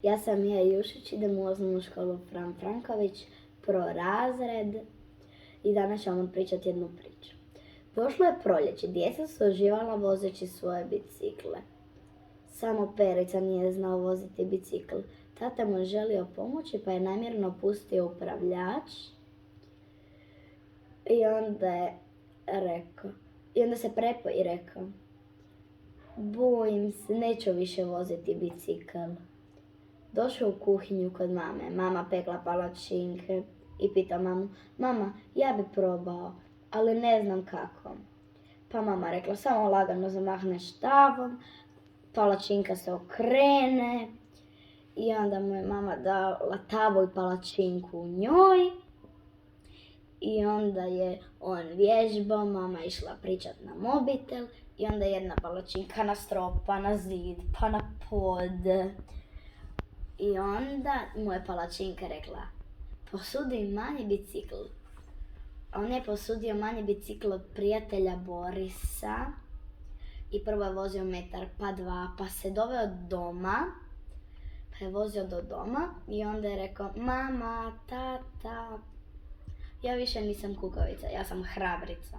Ja sam Mija Jušić, idem u osnovnu školu Fran Franković, razred i danas ću vam pričati jednu priču. Došlo je proljeće, djeca su uživala vozeći svoje bicikle. Samo Perica nije znao voziti bicikl. Tata mu je želio pomoći pa je namjerno pustio upravljač i onda se prepao i rekao: bojim se, neću više voziti bicikl. Došao u kuhinju kod mame. Mama pekla palačinke i pita mamu: mama, ja bi probao, ali ne znam kako. Pa mama rekla: samo lagano zamahneš tavom, palačinka se okrene. I onda mu je mama dala tavu i palačinku u njoj. I onda je on vježbao, mama išla pričat na mobitel. I onda jedna palačinka na strop, pa na zid, pa na pod. I onda mu je palačinka rekla: posudi manji bicikl. On je posudio manji bicikl od prijatelja Borisa. I prvo je vozio metar, pa dva, pa se doveo doma. Pa je vozio do doma i onda je rekao: mama, tata, ja više nisam kukavica, ja sam hrabrica.